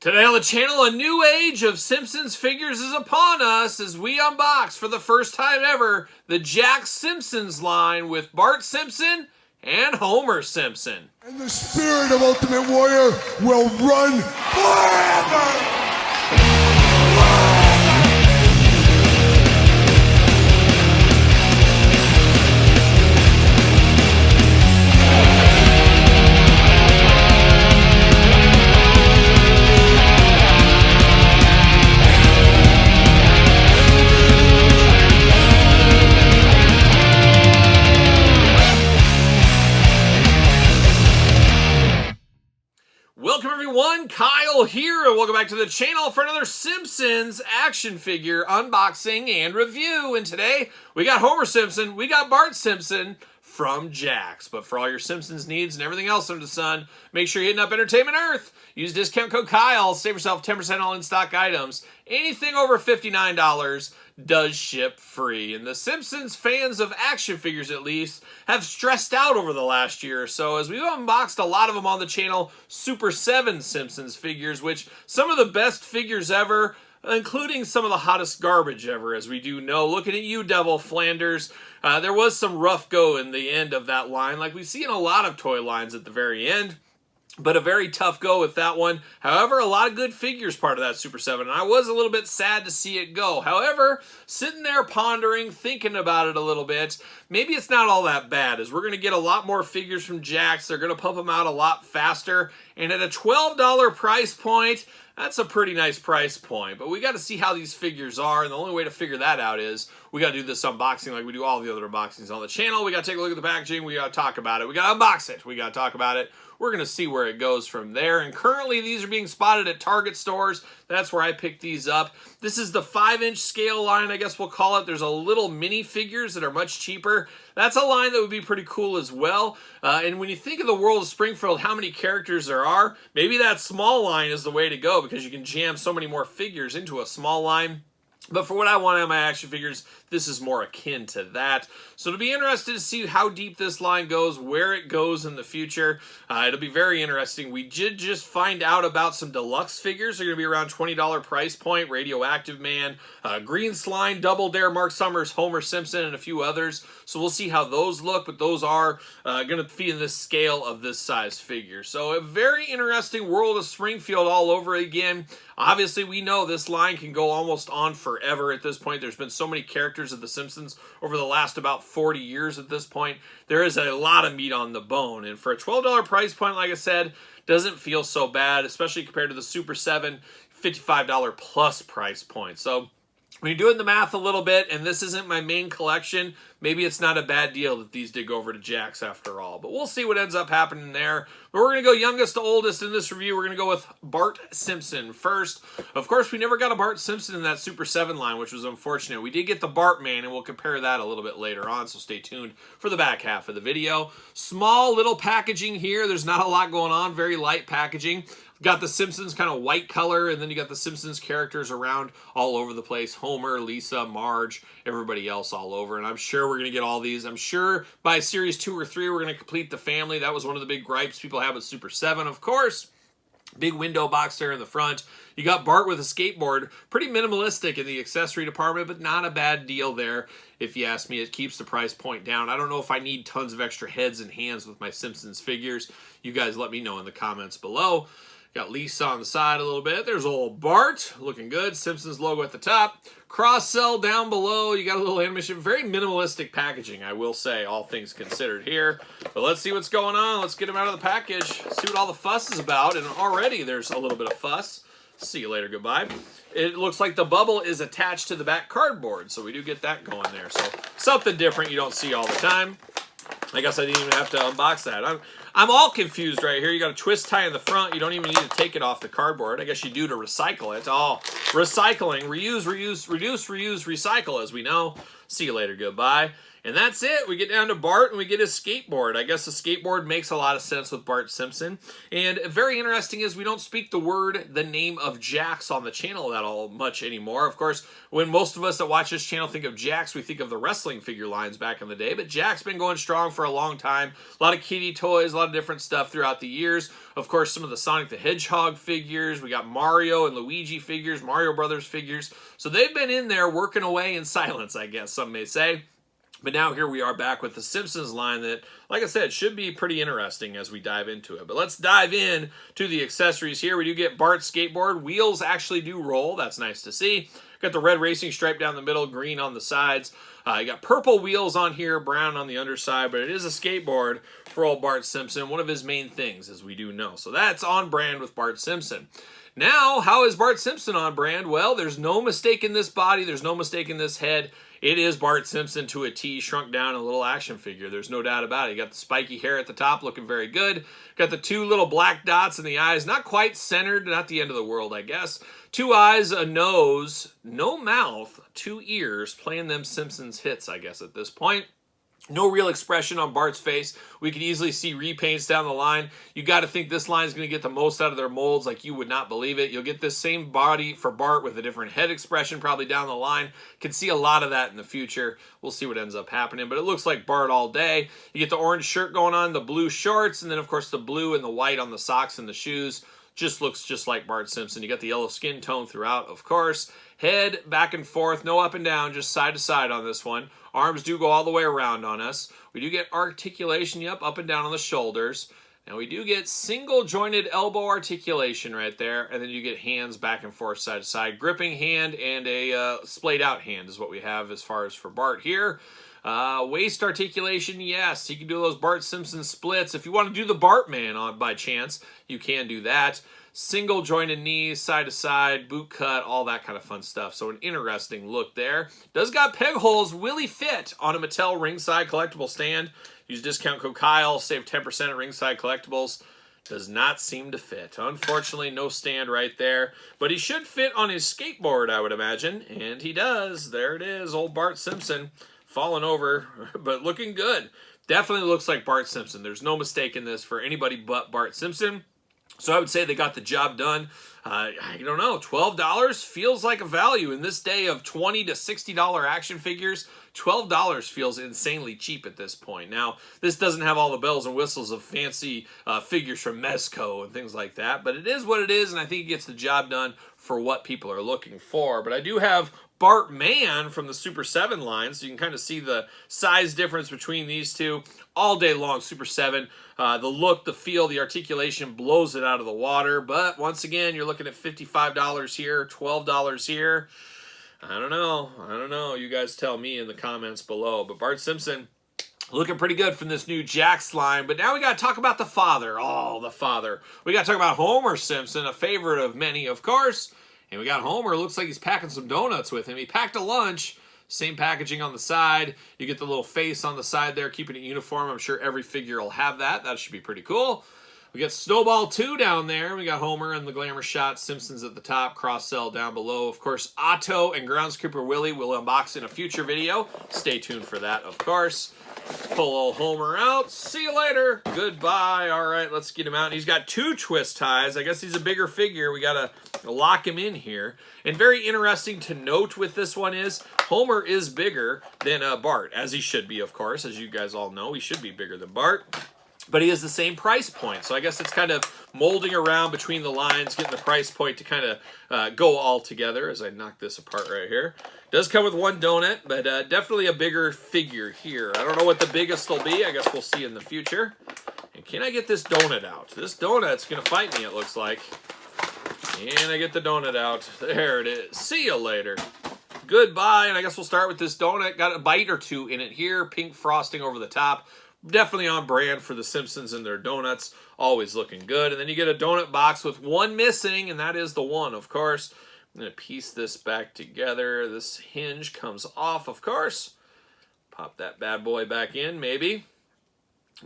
Today on the channel, a new age of Simpsons figures is upon us as we unbox for the first time ever the Jakks Simpsons line with Bart Simpson and Homer Simpson. And the spirit of Ultimate Warrior will run forever! Welcome everyone, Kyle here, and welcome back to the channel for another Simpsons action figure unboxing and review. And today, we got Homer Simpson, we got Bart Simpson from Jakks. But for all your Simpsons needs and everything else under the sun, make sure you're hitting up Entertainment Earth. Use discount code Kyle, save yourself 10% all in-stock items. Anything over $59 does ship free. And the Simpsons fans of action figures, at least, have stressed out over the last year or so as we've unboxed a lot of them on the channel. Super 7 Simpsons figures, which some of the best figures ever, including some of the hottest garbage ever, as we do know. Looking at you, Devil Flanders, there was some rough go in the end of that line, like we see in a lot of toy lines at the very end. But a very tough go with that one. However, a lot of good figures part of that Super 7, and I was a little bit sad to see it go. However, sitting there pondering, thinking about it a little bit, maybe it's not all that bad, as we're going to get a lot more figures from Jakks. They're going to pump them out a lot faster, and at a $12 price point, that's a pretty nice price point. But we got to see how these figures are, and the only way to figure that out is we got to do this unboxing like we do all the other unboxings on the channel. We got to take a look at the packaging. We got to talk about it. We got to unbox it. We got to talk about it. We're going to see where it goes from there. And currently, these are being spotted at Target stores. That's where I picked these up. This is the 5-inch scale line, I guess we'll call it. There's a little mini figures that are much cheaper. That's a line that would be pretty cool as well. And when you think of the world of Springfield, how many characters there are, maybe that small line is the way to go because you can jam so many more figures into a small line. But for what I want on my action figures, this is more akin to that. So it'll be interesting to see how deep this line goes, where it goes in the future. It'll be very interesting. We did just find out about some deluxe figures. They're going to be around $20 price point. Radioactive Man, Green Slime, Double Dare, Mark Summers, Homer Simpson, and a few others. So we'll see how those look, but those are going to be in this scale of this size figure. So a very interesting world of Springfield all over again. Obviously, we know this line can go almost on forever at this point. There's been so many characters of The Simpsons over the last about 40 years at this point. There is a lot of meat on the bone. And for a $12 price point, like I said, doesn't feel so bad, especially compared to the Super 7 $55 plus price point. So when you're doing the math a little bit, and this isn't my main collection, maybe it's not a bad deal that these did go over to Jakks after all. But we'll see what ends up happening there. But we're going to go youngest to oldest in this review. We're going to go with Bart Simpson first. Of course, we never got a Bart Simpson in that Super 7 line, which was unfortunate. We did get the Bart Man, and we'll compare that a little bit later on, so stay tuned for the back half of the video. Small little packaging here. There's not a lot going on. Very light packaging. Got the Simpsons kind of white color, and then you got the Simpsons characters around all over the place. Homer, Lisa, Marge, everybody else all over. And I'm sure we're going to get all these. I'm sure by Series 2 or 3, we're going to complete the family. That was one of the big gripes people have with Super 7, of course. Big window box there in the front. You got Bart with a skateboard. Pretty minimalistic in the accessory department, but not a bad deal there. If you ask me, it keeps the price point down. I don't know if I need tons of extra heads and hands with my Simpsons figures. You guys let me know in the comments below. Got Lisa on the side a little bit. There's old Bart, looking good. Simpsons logo at the top. Cross-sell down below. You got a little animation. Very minimalistic packaging, I will say, all things considered here. But let's see what's going on. Let's get them out of the package. See what all the fuss is about. And already there's a little bit of fuss. See you later. Goodbye. It looks like the bubble is attached to the back cardboard. So we do get that going there. So something different you don't see all the time. I guess I didn't even have to unbox that. I'm all confused right here. You got a twist tie in the front. You don't even need to take it off the cardboard. I guess you do to recycle it. Oh, recycling. Reuse, reduce, reuse, recycle, as we know. See you later. Goodbye. And that's it. We get down to Bart and we get his skateboard. I guess the skateboard makes a lot of sense with Bart Simpson. And very interesting is we don't speak the name of Jakks on the channel that all much anymore. Of course, when most of us that watch this channel think of Jakks, we think of the wrestling figure lines back in the day. But Jakks been going strong for a long time. A lot of kiddie toys, a lot of different stuff throughout the years. Of course, some of the Sonic the Hedgehog figures. We got Mario and Luigi figures, Mario Brothers figures. So they've been in there working away in silence, I guess some may say. But now here we are back with the Simpsons line that, like I said, should be pretty interesting as we dive into it. But let's dive in to the accessories here. We do get Bart's skateboard. Wheels actually do roll. That's nice to see. Got the red racing stripe down the middle, green on the sides. You got purple wheels on here, brown on the underside, but it is a skateboard for old Bart Simpson, one of his main things, as we do know. So that's on brand with Bart Simpson. Now, how is Bart Simpson on brand? Well, there's no mistake in this body. There's no mistake in this head. It is Bart Simpson to a T, shrunk down a little action figure. There's no doubt about it. You got the spiky hair at the top, looking very good. Got the two little black dots in the eyes, not quite centered, not the end of the world, I guess. Two eyes, a nose, no mouth, two ears, playing them Simpsons hits, I guess, at this point. No real expression on Bart's face. We could easily see repaints down the line. You got to think this line is going to get the most out of their molds like you would not believe it. You'll get this same body for Bart with a different head expression probably down the line. Can see a lot of that in the future. We'll see what ends up happening, but it looks like Bart all day. You get the orange shirt going on, the blue shorts, and then of course the blue and the white on the socks and the shoes. Just looks just like Bart Simpson. You got the yellow skin tone throughout, of course. Head back and forth, no up and down, just side to side on this one. Arms do go all the way around on us. We do get articulation, yep, up and down on the shoulders. And we do get single jointed elbow articulation right there. And then you get hands back and forth, side to side. Gripping hand and a splayed out hand is what we have as far as for Bart here. Waist articulation, yes. You can do those Bart Simpson splits. If you want to do the Bartman on by chance, you can do that. Single jointed knees, side to side, boot cut, all that kind of fun stuff. So an interesting look there. Does got peg holes, will he fit on a Mattel ringside collectible stand? Use discount code Kyle, save 10% at ringside collectibles. Does not seem to fit. Unfortunately, no stand right there. But he should fit on his skateboard, I would imagine. And he does. There it is, old Bart Simpson. Falling over, but looking good. Definitely looks like Bart Simpson. There's no mistake in this for anybody but Bart Simpson. So I would say they got the job done. I don't know, $12 feels like a value in this day of $20 to $60 action figures. $12 feels insanely cheap at this point. Now, this doesn't have all the bells and whistles of fancy figures from Mezco and things like that, but it is what it is, and I think it gets the job done for what people are looking for. But I do have Bartman from the Super 7 line, so you can kind of see the size difference between these two all day long. Super 7, the look, the feel, the articulation blows it out of the water. But once again, you're looking at $55 here, $12 here. I don't know. You guys tell me in the comments below. But Bart Simpson looking pretty good from this new Jakks line. But now we got to talk about the father. Oh, the father. We got to talk about Homer Simpson, a favorite of many, of course. And we got Homer. Looks like he's packing some donuts with him. He packed a lunch. Same packaging on the side. You get the little face on the side there, keeping it uniform. I'm sure every figure will have that. That should be pretty cool. We got Snowball 2 down there. We got Homer and the glamour shot. Simpsons at the top. Cross-cell down below. Of course, Otto and Groundskeeper Willie will unbox in a future video. Stay tuned for that, of course. Pull old Homer out. See you later. Goodbye. All right, let's get him out. And he's got 2 twist ties. I guess he's a bigger figure. We got to lock him in here. And very interesting to note with this one is Homer is bigger than Bart, as he should be, of course. As you guys all know, he should be bigger than Bart. But he has the same price point. So I guess it's kind of molding around between the lines, getting the price point to kind of go all together as I knock this apart right here. Does come with 1 donut, but definitely a bigger figure here. I don't know what the biggest will be. I guess we'll see in the future. And can I get this donut out? This donut's going to fight me, it looks like. And I get the donut out. There it is. See you later. Goodbye. And I guess we'll start with this donut. Got a bite or 2 in it here. Pink frosting over the top. Definitely on brand for the Simpsons and their donuts. Always looking good. And then you get a donut box with 1 missing, and that is the 1, of course. I'm going to piece this back together. This hinge comes off, of course. Pop that bad boy back in, maybe.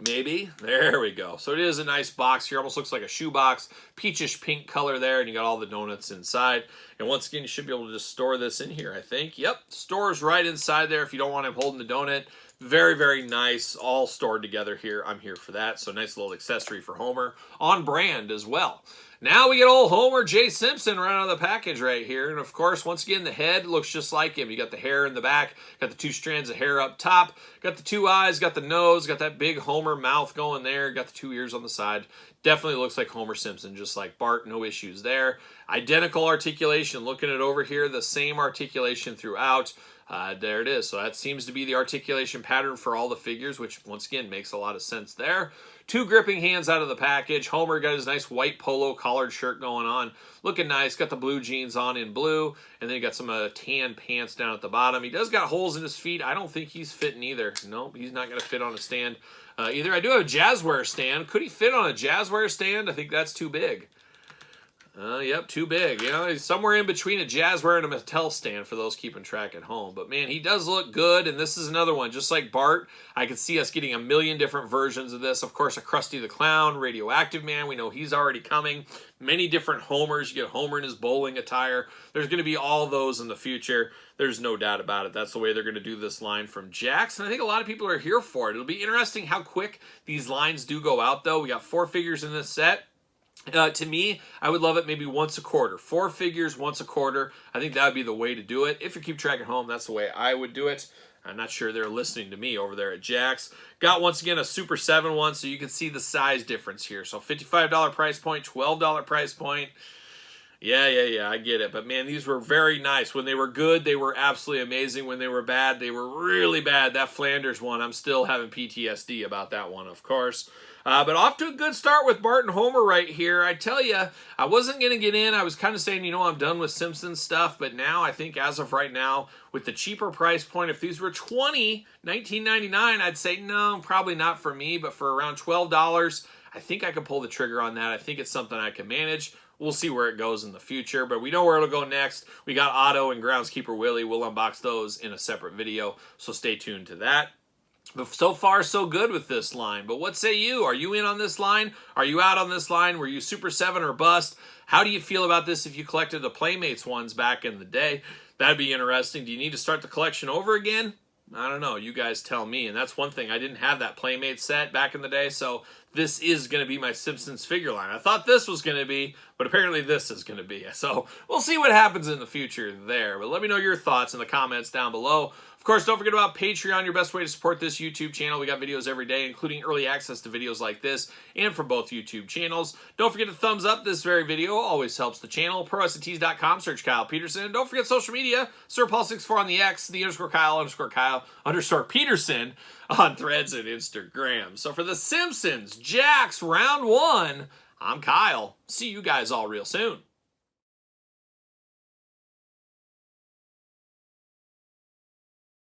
Maybe. There we go. So it is a nice box here. Almost looks like a shoebox. Peachish pink color there, and you got all the donuts inside. And once again, you should be able to just store this in here, I think. Yep, stores right inside there if you don't want him holding the donut. Very, very nice, all stored together here. I'm here for that. So nice little accessory for Homer, on brand as well. Now we get old Homer J. Simpson right out of the package right here. And of course, once again, the head looks just like him. You got the hair in the back, got the 2 strands of hair up top, got the 2 eyes, got the nose, got that big Homer mouth going there, got the 2 ears on the side. Definitely looks like Homer Simpson, just like Bart. No issues there. Identical articulation. Looking at over here, the same articulation throughout. There it is. So that seems to be the articulation pattern for all the figures, which once again makes a lot of sense there. 2 gripping hands out of the package. Homer got his nice white polo collared shirt going on. Looking nice. Got the blue jeans on in blue. And then he got some tan pants down at the bottom. He does got holes in his feet. I don't think he's fitting either. Nope, he's not going to fit on a stand either. I do have a Jazzware stand. Could he fit on a Jazzware stand? I think that's too big. Yep, too big. You know, he's somewhere in between a Jazzware and a Mattel stand for those keeping track at home. But man, he does look good, and this is another one. Just like Bart, I can see us getting a million different versions of this. Of course, a Krusty the Clown, Radioactive Man, we know he's already coming. Many different Homers. You get Homer in his bowling attire. There's going to be all those in the future. There's no doubt about it. That's the way they're going to do this line from Jakks, and I think a lot of people are here for it. It'll be interesting how quick these lines do go out, though. We got 4 figures in this set. To me, I would love it maybe once a quarter. 4 figures once a quarter. I think that would be the way to do it. If you keep track at home, that's the way I would do it. I'm not sure they're listening to me over there at Jakks. Got, once again, a Super 7 one, so you can see the size difference here. So $55 price point, $12 price point. Yeah, I get it. But, man, these were very nice. When they were good, they were absolutely amazing. When they were bad, they were really bad. That Flanders one, I'm still having PTSD about that one, of course. But off to a good start with Bart and Homer right here. I tell you, I wasn't going to get in. I was kind of saying, you know, I'm done with Simpsons stuff. But now, I think as of right now, with the cheaper price point, if these were $19.99, I'd say, no, probably not for me. But for around $12, I think I can pull the trigger on that. I think it's something I can manage. We'll see where it goes in the future, but we know where it'll go next. We got Otto and Groundskeeper Willie. We'll unbox those in a separate video, so stay tuned to that. But so far, so good with this line. But what say you? Are you in on this line? Are you out on this line? Were you Super 7 or bust? How do you feel about this if you collected the Playmates ones back in the day? That'd be interesting. Do you need to start the collection over again? I don't know. You guys tell me. And that's one thing. I didn't have that Playmate set back in the day, so this is going to be my Simpsons figure line. I thought this was going to be, but apparently this is going to be. So we'll see what happens in the future there. But let me know your thoughts in the comments down below. Of course, don't forget about Patreon, your best way to support this YouTube channel. We got videos every day, including early access to videos like this, and for both YouTube channels. Don't forget to thumbs up this very video. Always helps the channel. ProWrestlingTees.com, search Kyle Peterson. Don't forget social media. SirPaul64 on the X, the _Kyle_Peterson on Threads and Instagram. So for the Simpsons Jakks Round 1, I'm Kyle. See you guys all real soon.